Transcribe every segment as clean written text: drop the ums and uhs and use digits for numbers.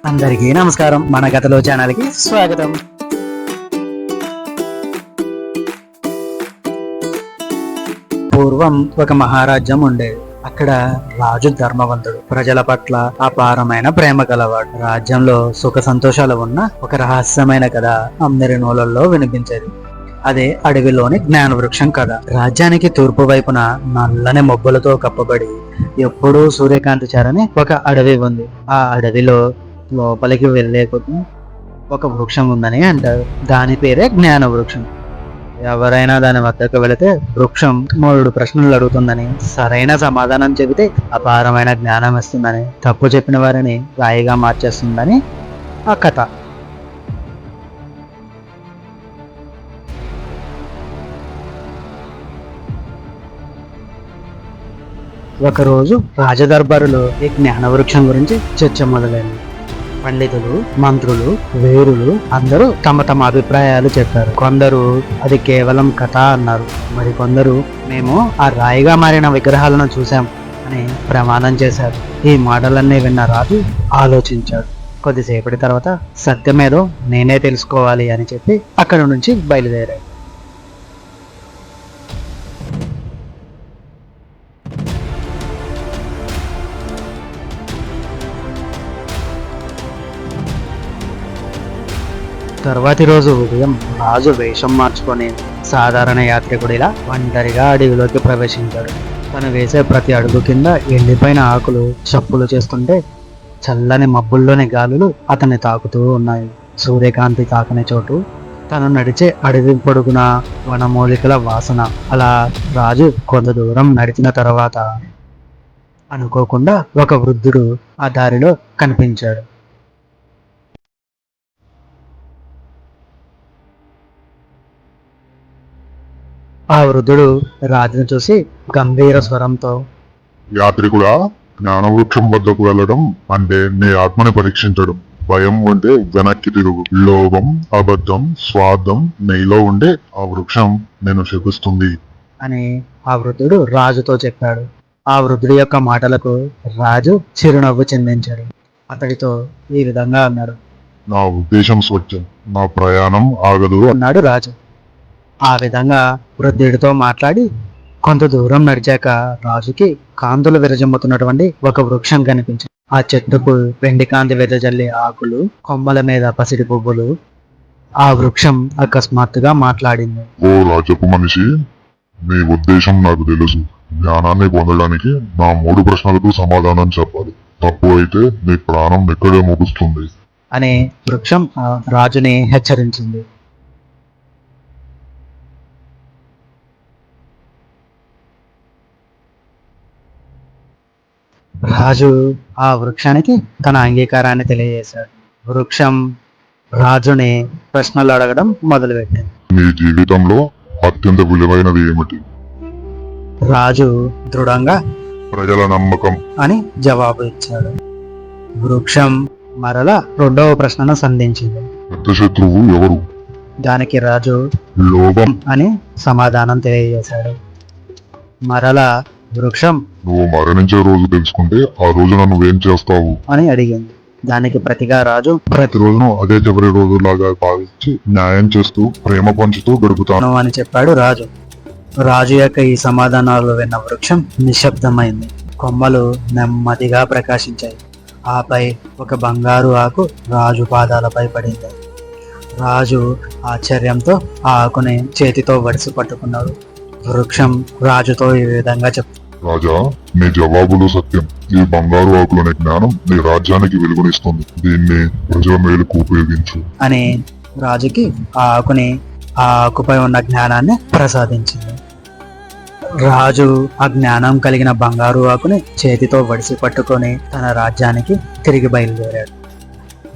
అందరికీ నమస్కారం. మన కథలో ఛానల్కి స్వాగతం. పూర్వం ఒక మహారాజ్యం ఉండేది. అక్కడ రాజు ధర్మవంతుడు, ప్రజల పట్ల అపారమైన ప్రేమ కలవాడు. రాజ్యంలో సుఖ సంతోషాలు ఉన్న ఒక రహస్యమైన కథ అందరి నోళ్ళల్లో వినిపించేది. అదే అడవిలోని జ్ఞాన వృక్షం కథ. రాజ్యానికి తూర్పు వైపున నల్లని మబ్బులతో కప్పబడి ఎప్పుడూ సూర్యకాంతి చేరని ఒక అడవి ఉంది. ఆ అడవిలో లోపలికి వెళ్లే కొద్ది ఒక వృక్షం ఉందని అంటారు. దాని పేరే జ్ఞాన వృక్షం. ఎవరైనా దాని వద్దకు వెళితే వృక్షం 3 ప్రశ్నలు అడుగుతుందని, సరైన సమాధానం చెబితే అపారమైన జ్ఞానం ఇస్తుందని, తప్పు చెప్పిన వారిని రాయిగా మార్చేస్తుందని ఆ కథ. ఒకరోజు రాజదర్బారులో ఈ జ్ఞాన వృక్షం గురించి చర్చ మొదలైంది. పండితులు, మంత్రులు, వీరులు అందరూ తమ తమ అభిప్రాయాలు చెప్పారు. కొందరు అది కేవలం కథ అన్నారు. మరికొందరు మేము ఆ రాయిగా మారిన విగ్రహాలను చూశాం అని ప్రమాణం చేశారు. ఈ మాటలన్నీ విన్న రాజు ఆలోచించాడు. కొద్దిసేపటి తర్వాత సత్యమేదో నేనే తెలుసుకోవాలి అని చెప్పి అక్కడి నుంచి బయలుదేరాడు. తర్వాతి రోజు ఉదయం రాజు వేషం మార్చుకొని సాధారణ యాత్రికుడిలా ఒంటరిగా అడవిలోకి ప్రవేశించాడు. తను వేసే ప్రతి అడుగు కింద ఎండిపోయిన ఆకులు చప్పులు చేస్తుంటే చల్లని మబ్బుల్లోని గాలులు అతన్ని తాకుతూ ఉన్నాయి. సూర్యకాంతి తాకని చోటు, తను నడిచే అడవి పొడుగున వనమూలికల వాసన. అలా రాజు కొంత దూరం నడిచిన తర్వాత అనుకోకుండా ఒక వృద్ధుడు ఆ దారిలో కనిపించాడు. ఆ వృద్ధుడు రాజును చూసి గంభీర స్వరంతో, యాత్రికుడా, జ్ఞానవృక్షం వద్దకు వెళ్ళడం అంటే నీ ఆత్మని పరీక్షించడం. భయం ఉంటే వెనక్కి తిరుగు. లోభం, అబద్ధం, స్వార్థం నీలో ఉండే ఆ వృక్షం నేను శపిస్తుంది అని ఆ వృద్ధుడు రాజుతో చెప్పాడు. ఆ వృద్ధుడి యొక్క మాటలకు రాజు చిరునవ్వు చిందించాడు. అతడితో ఈ విధంగా అన్నాడు, నా ఉద్దేశం స్వచ్ఛం, నా ప్రయాణం ఆగదు అన్నాడు రాజు. ఆ విధంగా వృద్ధుడితో మాట్లాడి కొంత దూరం నడిచాక రాజుకి కాంతులు విరజమ్ముతున్నటువంటి ఒక వృక్షం కనిపించింది. ఆ చెట్టుకు వెండి కాంతి వెదజల్లే ఆకులు, కొమ్మల మీద పసిడి పువ్వులు. ఆ వృక్షం అకస్మాత్తుగా మాట్లాడింది. ఓ రాజపు మనిషి, నీ ఉద్దేశం నాకు తెలుసు. జ్ఞానాన్ని పొందడానికి నా 3 ప్రశ్నలకు సమాధానం చెప్పాలి. తప్పు అయితే నీ ప్రాణం ఎక్కడే ముగుస్తుంది అని వృక్షం రాజుని హెచ్చరించింది. రాజు ఆ వృక్షానికి తన అంగీకారాన్ని తెలియజేశాడు. వృక్షం రాజుని ప్రశ్నలు అడగడం మొదలుపెట్టింది. నీ జీవితంలో అత్యంత విలువైనది ఏమిటి? రాజు దృఢంగా ప్రజల నమ్మకం అని జవాబు ఇచ్చాడు. వృక్షం మరలా 2వ ప్రశ్నను సంధించింది. పెద్ద శత్రువు ఎవరు? దానికి రాజు లోభం అని సమాధానం తెలియజేశాడు. మరలా వృక్షం నువ్వు మరణించే రోజు తెలుసుకుంటే ఆ రోజున నువ్వేం చేస్తావు అని అడిగింది. దానికి ప్రతిగా రాజు ప్రతి రోజును అదే చివరి రోజులాగా భావించి న్యాయం చేస్తూ ప్రేమ పంచుతూ గడుపుతాను అని చెప్పాడు రాజు. రాజు యొక్క ఈ సమాధానాలు విన్న వృక్షం నిశ్శబ్దమైంది. కొమ్మలు నెమ్మదిగా ప్రకాశించాయి. ఆపై ఒక బంగారు ఆకు రాజు పాదాలపై పడింది. రాజు ఆశ్చర్యంతో ఆ ఆకుని చేతితో వడిసి పట్టుకున్నాడు. వృక్షం రాజుతో ఈ విధంగా చెప్తుంది. రాజా, నీ జవాబులు సత్యం. ఈ బంగారు ఆకులనే జ్ఞానం నీ రాజ్యానికి వెలుగునిస్తుంది. దీన్ని ప్రజల మేలుకు ఉపయోగించు అని రాజుకి ఆ ఆకుని, ఆ ఆకుపై ఉన్న జ్ఞానాన్ని ప్రసాదించింది. రాజు ఆ జ్ఞానం కలిగిన బంగారు ఆకుని చేతితో వడిసి పట్టుకొని తన రాజ్యానికి తిరిగి బయలుదేరాడు.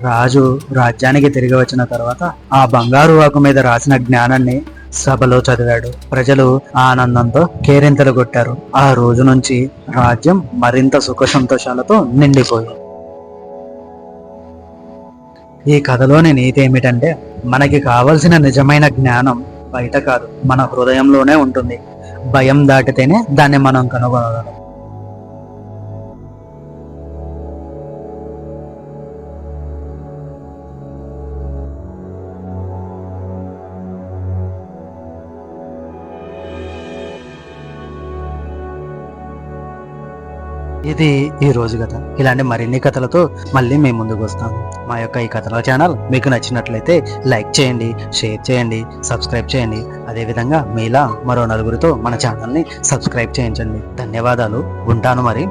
రాజు రాజ్యానికి తిరిగి వచ్చిన తర్వాత ఆ బంగారు ఆకు మీద రాసిన జ్ఞానాన్ని సభలో చదివాడు. ప్రజలు ఆనందంతో కేరింతలు కొట్టారు. ఆ రోజు నుంచి రాజ్యం మరింత సుఖ సంతోషాలతో నిండిపోయింది. ఈ కథలోని నీతి ఏమిటంటే, మనకి కావలసిన నిజమైన జ్ఞానం బయట కాదు, మన హృదయంలోనే ఉంటుంది. భయం దాటితేనే దాన్ని మనం కనుగొనగలం. ఇది ఈ రోజు కథ. ఇలాంటి మరిన్ని కథలతో మళ్ళీ మేము ముందుకు వస్తాము. మా యొక్క ఈ కథల ఛానల్ మీకు నచ్చినట్లయితే లైక్ చేయండి, షేర్ చేయండి, సబ్స్క్రైబ్ చేయండి. అదేవిధంగా మీలా మరో నలుగురితో మన ఛానల్ని సబ్స్క్రైబ్ చేయించండి. ధన్యవాదాలు. ఉంటాను మరి.